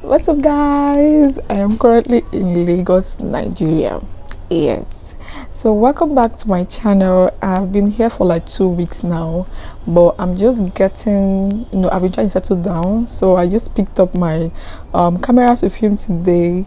What's up, guys? I am currently in Lagos, Nigeria. Yes, so welcome back to my channel. I've been here for like 2 weeks now, but I'm just getting, I've been trying to settle down, so I just picked up my camera to film today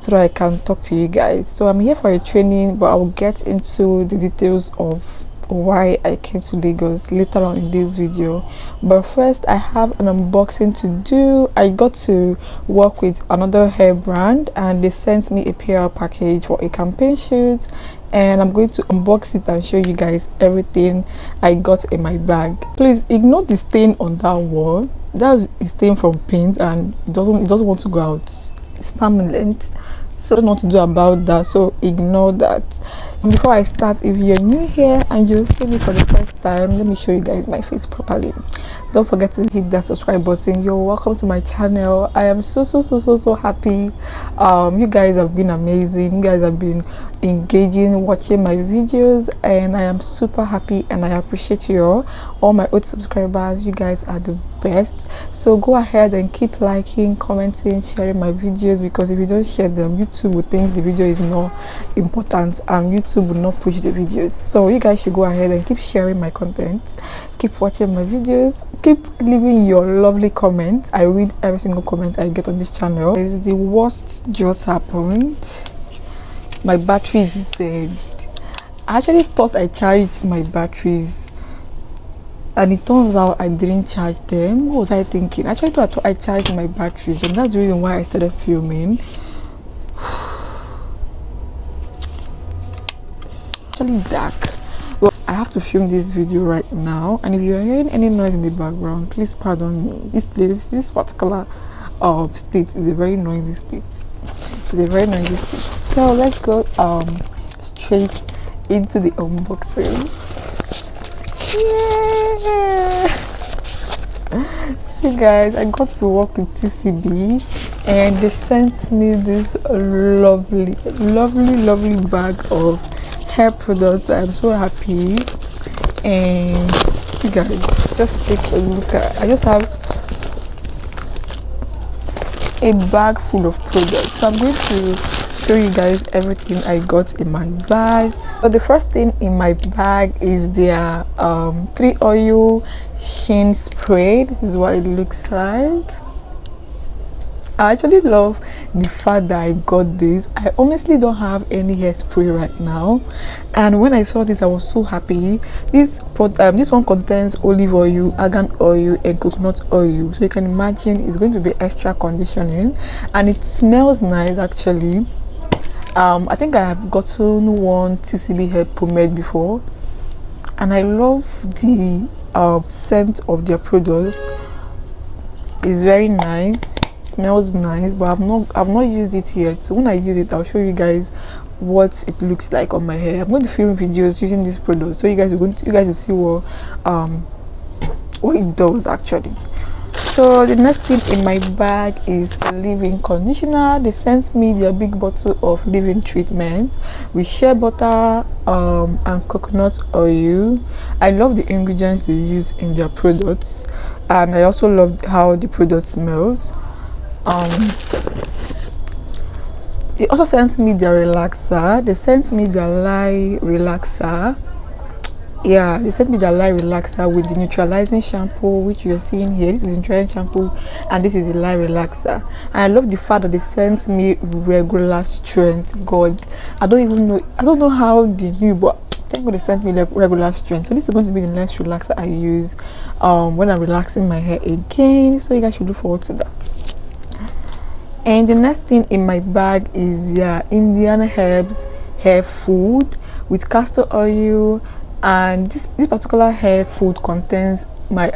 so that I can talk to you guys. So I'm here for a training, but I'll get into the details of why I came to Lagos later on in this video. But first, I have an unboxing to do. I got to work with another hair brand and they sent me a PR package for a campaign shoot, and I'm going to unbox it and show you guys everything I got in my bag. Please ignore the stain on that wall. That's a stain from paint and it doesn't want to go out. It's permanent, so I don't know what to do about that, so ignore that. Before I start, if you're new here and you're seeing me for the first time, let me show you guys my face properly. Don't forget to hit that subscribe button. You're welcome to my channel. I am so happy. You guys have been amazing. You guys have been engaging, watching my videos, and I am super happy and I appreciate you all my old subscribers. You guys are the best. So go ahead and keep liking, commenting, sharing my videos, because if you don't share them, YouTube will think the video is not important and YouTube will not push the videos. So you guys should go ahead and keep sharing my content, keep watching my videos, keep leaving your lovely comments. I read every single comment I get on this channel. The worst just happened. My battery is dead. I actually thought I charged my batteries and it turns out I didn't charge them. What was I thinking? I actually thought I charged my batteries, and that's the reason why I started filming. Actually dark. Well, I have to film this video right now, and if you're hearing any noise in the background, please pardon me. This particular state is a very noisy state. It's a very noisy state. So let's go straight into the unboxing. Yeah, you guys, I got to work with TCB and they sent me this lovely bag of hair products. I'm so happy, and you guys just take a look at, I just have a bag full of products, so I'm going to show you guys everything I got in my bag. But the first thing in my bag is their 3-oil sheen spray. This is what it looks like. I actually love the fact that I got this. I honestly don't have any hairspray right now, and when I saw this I was so happy. This one contains olive oil, argan oil and coconut oil, so you can imagine it's going to be extra conditioning, and it smells nice actually. I think I have gotten one TCB hair pomade before, and I love the scent of their products. It's very nice, smells nice, but I've not used it yet. So when I use it, I'll show you guys what it looks like on my hair. I'm going to film videos using this product, so you guys will see what it does actually. So the next thing in my bag is a leave-in conditioner. They sent me their big bottle of leave-in treatment with shea butter and coconut oil. I love the ingredients they use in their products, and I also love how the product smells. They also sent me their relaxer. They sent me their lye relaxer. Yeah, they sent me the lye relaxer with the neutralizing shampoo, which you're seeing here. This is the neutralizing shampoo and this is the lye relaxer. And I love the fact that they sent me regular strength. God, I don't know how they knew, but thank God they sent me like regular strength. So this is going to be the next relaxer I use when I'm relaxing my hair again, so you guys should look forward to that. And the next thing in my bag is their Indian herbs hair food with castor oil. And this particular hair food contains my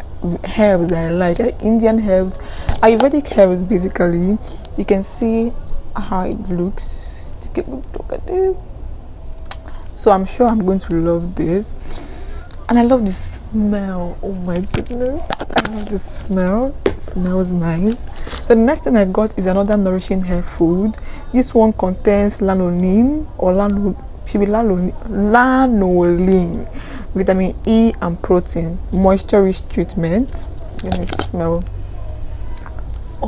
herbs that I like Indian herbs, Ayurvedic herbs basically. You can see how it looks. Take a look at it. So I'm sure I'm going to love this, and I love the smell. Oh my goodness, I love the smell. It smells nice. The next thing I got is another nourishing hair food. This one contains lanolin or lanolin, vitamin E and protein, moisture rich treatment. Let me smell.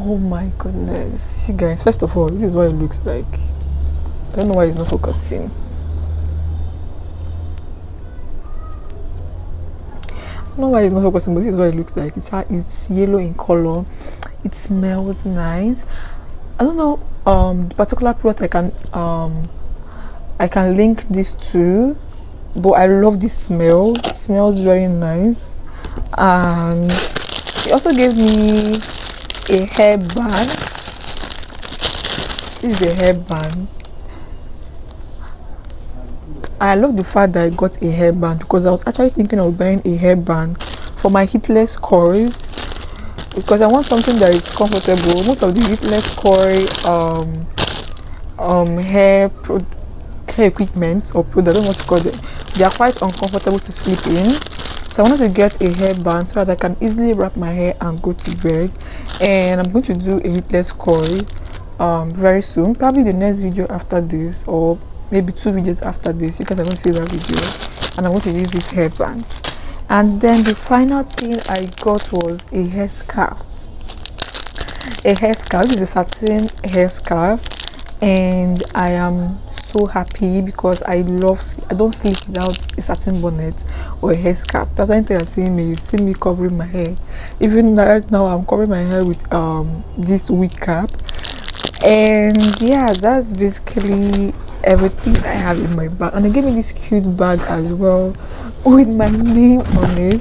Oh my goodness, you guys, first of all, this is what it looks like. I don't know why it's not focusing. I don't know why it's not focusing, but this is what it looks like. It's yellow in color. It smells nice. I don't know the particular product I can link this to, but I love the smell. It smells very nice. And he also gave me a hairband. This is a hairband. I love the fact that I got a hairband because I was actually thinking of buying a hairband for my heatless coils, because I want something that is comfortable. Most of the heatless coil hair equipment or product, I don't know what to call it, they are quite uncomfortable to sleep in. So I wanted to get a hairband so that I can easily wrap my hair and go to bed. And I'm going to do a heatless coil very soon, probably the next video after this, or maybe 2 videos after this. You guys are going to see that video, and I'm going to use this hairband. And then the final thing I got was a hair scarf. This is a satin hair scarf, and I am so happy because I don't sleep without a satin bonnet or a hair scarf. That's why you see me, you see me covering my hair. Even right now I'm covering my hair with this wig cap. And yeah, that's basically everything I have in my bag. And they gave me this cute bag as well with my name on it.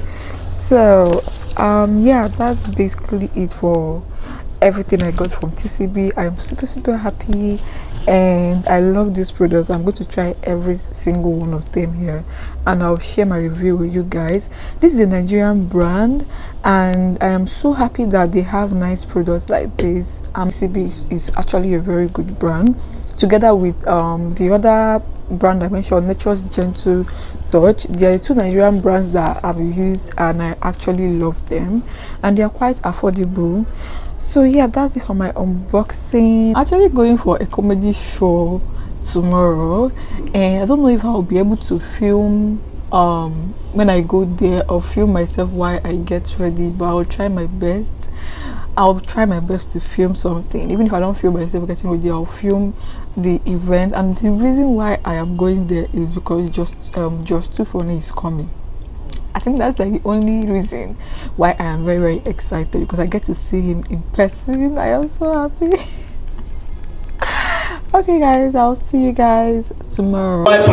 So yeah, that's basically it for everything I got from TCB. I'm super happy, and I love these products. I'm going to try every single one of them here, and I'll share my review with you guys. This is a Nigerian brand, and I am so happy that they have nice products like this. TCB is actually a very good brand, together with the other brand I mentioned, Nature's Gentle Touch. There are 2 Nigerian brands that I've used and I actually love them, and they are quite affordable. So yeah, that's it for my unboxing. I'm actually going for a comedy show tomorrow, and I don't know if I'll be able to film when I go there, or film myself while I get ready, but I'll try my best. I'll try my best to film something. Even if I don't film myself getting ready, I'll film the event. And the reason why I am going there is because just Too Funny is coming. I think that's like the only reason why I am very excited, because I get to see him in person. I am so happy. Okay guys, I'll see you guys tomorrow. Ladies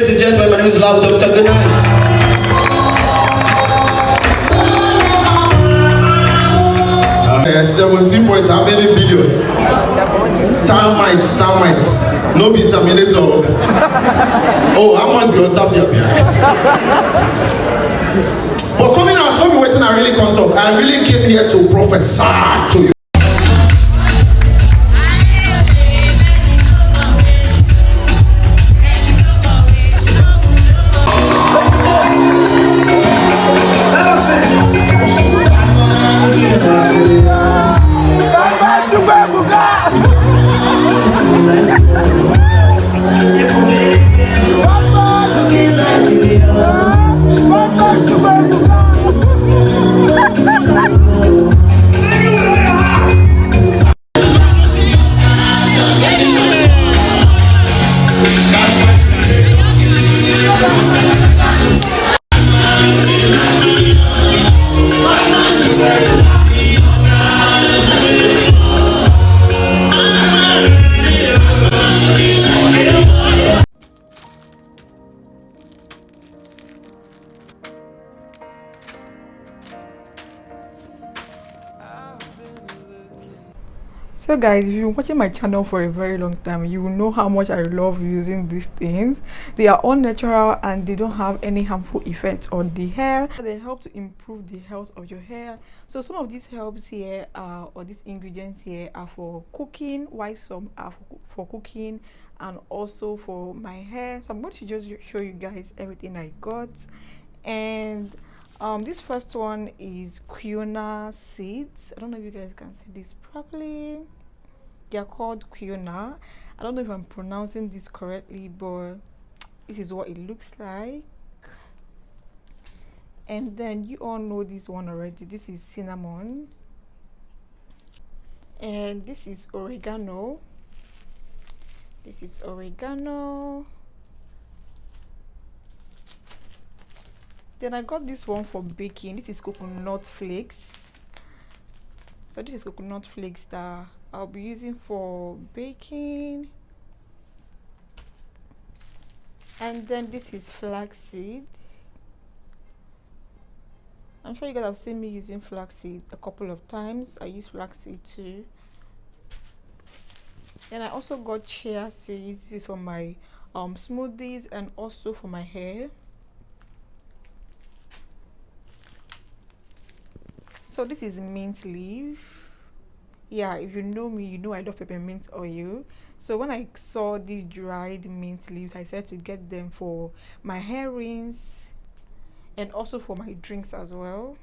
and gentlemen, my name is Loud Dr. Good night. 17 point how many billion? Termite. No be terminator. Oh, how much be on top here? But coming out, don't be waiting, I really can't talk. I really came here to prophesy to you. So guys, if you've been watching my channel for a very long time, you will know how much I love using these things. They are all natural and they don't have any harmful effects on the hair. They help to improve the health of your hair. So some of these herbs here or these ingredients here are for cooking, while some are for cooking and also for my hair. So I'm going to just show you guys everything I got. And this first one is quinoa seeds. I don't know if you guys can see this properly. They are called quinoa. I don't know if I'm pronouncing this correctly, but this is what it looks like. And then you all know this one already. This is cinnamon, and this is oregano. This is oregano. Then I got this one for baking. This is coconut flakes. So this is coconut flakes that I'll be using for baking. And then this is flaxseed. I'm sure you guys have seen me using flaxseed a couple of times. I use flaxseed too. And I also got chia seeds. This is for my smoothies and also for my hair. So this is mint leaf. Yeah, if you know me, you know I love peppermint oil. So when I saw these dried mint leaves, I said to get them for my hair rinse and also for my drinks as well.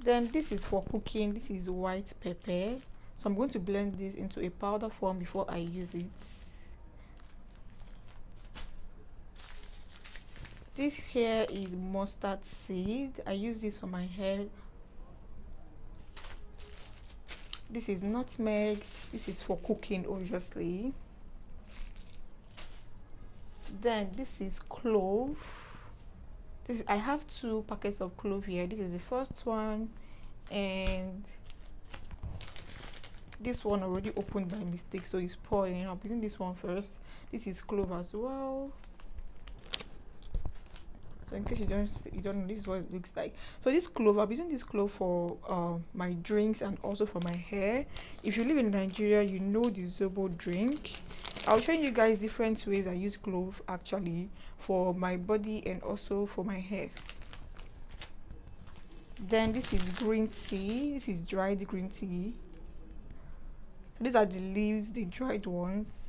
Then this is for cooking. This is white pepper. So I'm going to blend this into a powder form before I use it. This here is mustard seed. I use this for my hair. This is nutmeg. This is for cooking, obviously. Then this is clove. I have 2 packets of clove here. This is the first one, and this one already opened by mistake, so it's pouring. I'm using this one first. This is clove as well. So in case you don't know, this is what it looks like. So this clove, I'm using this clove for my drinks and also for my hair. If you live in Nigeria, you know the zobo drink. I'll show you guys different ways I use clove actually for my body and also for my hair. Then this is green tea. This is dried green tea. So these are the leaves, the dried ones.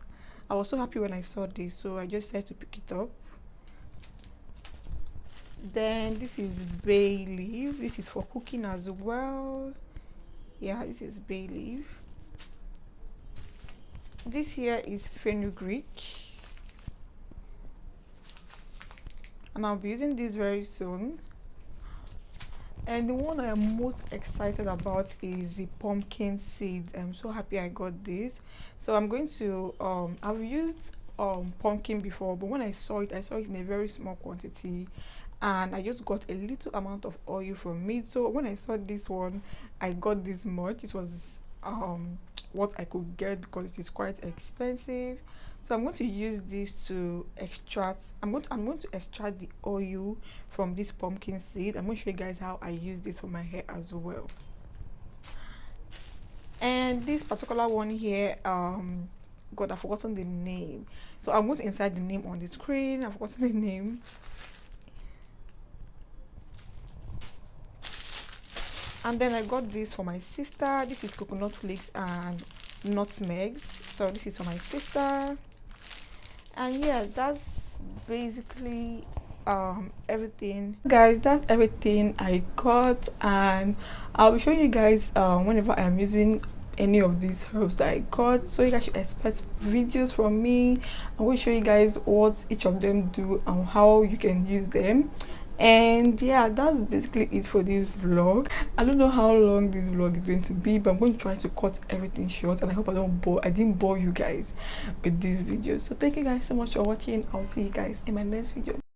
I was so happy when I saw this, so I just decided to pick it up. Then this is bay leaf. This is for cooking as well. Yeah, this is bay leaf. This here is fenugreek, and I'll be using this very soon. And the one I am most excited about is the pumpkin seed. I'm so happy I got this. So I'm going to I've used pumpkin before, but when I saw it in a very small quantity, and I just got a little amount of oil from it. So when I saw this one, I got this much. It was what I could get because it is quite expensive. So I'm going to use this to extract. I'm going to extract the oil from this pumpkin seed. I'm going to show you guys how I use this for my hair as well. And this particular one here, God, I've forgotten the name. So I'm going to insert the name on the screen. I've forgotten the name. And then I got this for my sister. This is coconut flakes and nutmegs. So this is for my sister. And yeah, that's basically everything, guys. That's everything I got, and I'll be showing you guys whenever I'm using any of these herbs that I got. So you guys should expect videos from me. I will show you guys what each of them do and how you can use them. And yeah, that's basically it for this vlog. I don't know how long this vlog is going to be, but I'm going to try to cut everything short, and I hope I didn't bore you guys with this video. So thank you guys so much for watching. I'll see you guys in my next video.